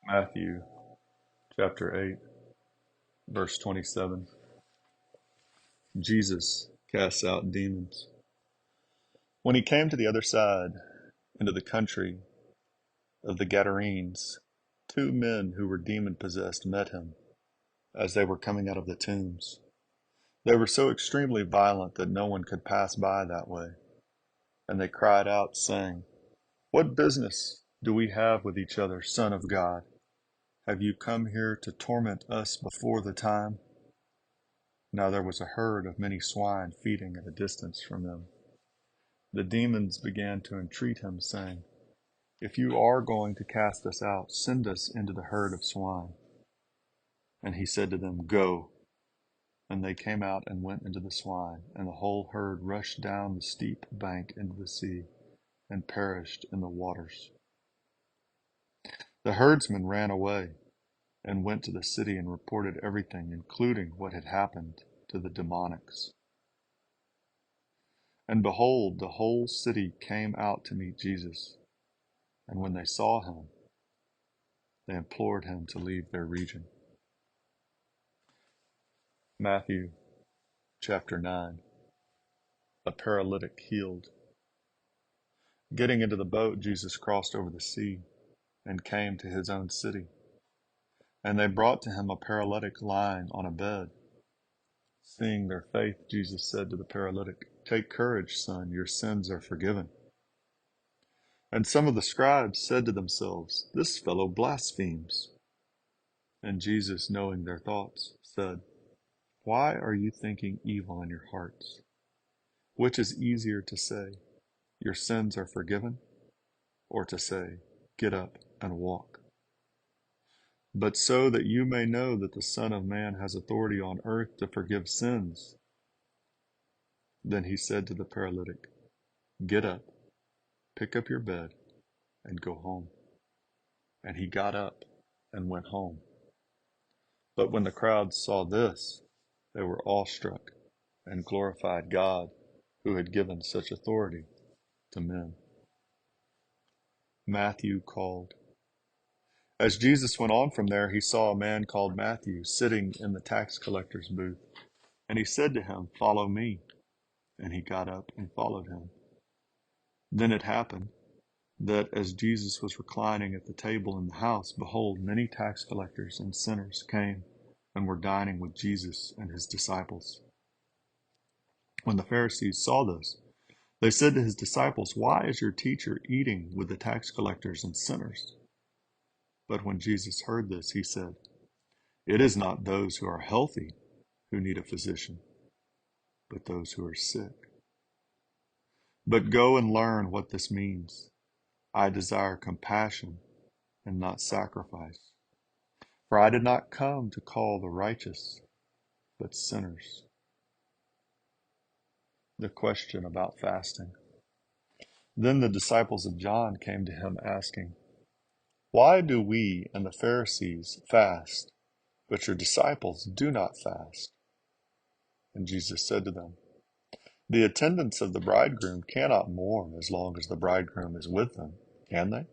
Matthew chapter 8, verse 27. Jesus casts out demons. When he came to the other side, into the country of the Gadarenes, two men who were demon-possessed met him as they were coming out of the tombs. They were so extremely violent that no one could pass by that way, and they cried out, saying, "What business do we have with each other, Son of God? Have you come here to torment us before the time?" Now there was a herd of many swine feeding at a distance from them. The demons began to entreat him, saying, "If you are going to cast us out, send us into the herd of swine." And he said to them, "Go." And they came out and went into the swine, and the whole herd rushed down the steep bank into the sea and perished in the waters. The herdsmen ran away and went to the city and reported everything, including what had happened to the demoniacs. And behold, the whole city came out to meet Jesus. And when they saw him, they implored him to leave their region. Matthew chapter 9. A paralytic healed. Getting into the boat, Jesus crossed over the sea and came to his own city. And they brought to him a paralytic lying on a bed. Seeing their faith, Jesus said to the paralytic, "Take courage, son, your sins are forgiven." And some of the scribes said to themselves, "This fellow blasphemes." And Jesus, knowing their thoughts, said, "Why are you thinking evil in your hearts? Which is easier to say, 'Your sins are forgiven,' or to say, 'Get up and walk'? But so that you may know that the Son of Man has authority on earth to forgive sins." Then he said to the paralytic, "Get up, pick up your bed, and go home." And he got up and went home. But when the crowd saw this, they were awestruck and glorified God, who had given such authority to men. Matthew called. As Jesus went on from there, he saw a man called Matthew sitting in the tax collector's booth. And he said to him, "Follow me." And he got up and followed him. Then it happened that as Jesus was reclining at the table in the house, behold, many tax collectors and sinners came and were dining with Jesus and his disciples. When the Pharisees saw this, they said to his disciples, "Why is your teacher eating with the tax collectors and sinners?" But when Jesus heard this, he said, "It is not those who are healthy who need a physician, but those who are sick. But go and learn what this means. I desire compassion and not sacrifice. For I did not come to call the righteous, but sinners." The question about fasting. Then the disciples of John came to him asking, "Why do we and the Pharisees fast, but your disciples do not fast?" And Jesus said to them, "The attendants of the bridegroom cannot mourn as long as the bridegroom is with them, can they?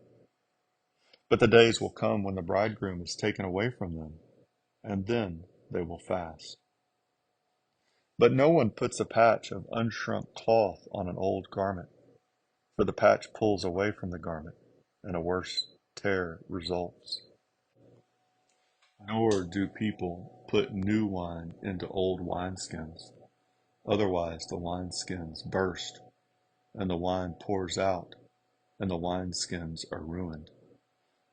But the days will come when the bridegroom is taken away from them, and then they will fast. But no one puts a patch of unshrunk cloth on an old garment, for the patch pulls away from the garment, and a worse tear results. Nor do people put new wine into old wineskins. Otherwise the wineskins burst, and the wine pours out, and the wineskins are ruined.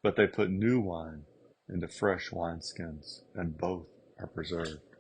But they put new wine into fresh wineskins, and both are preserved."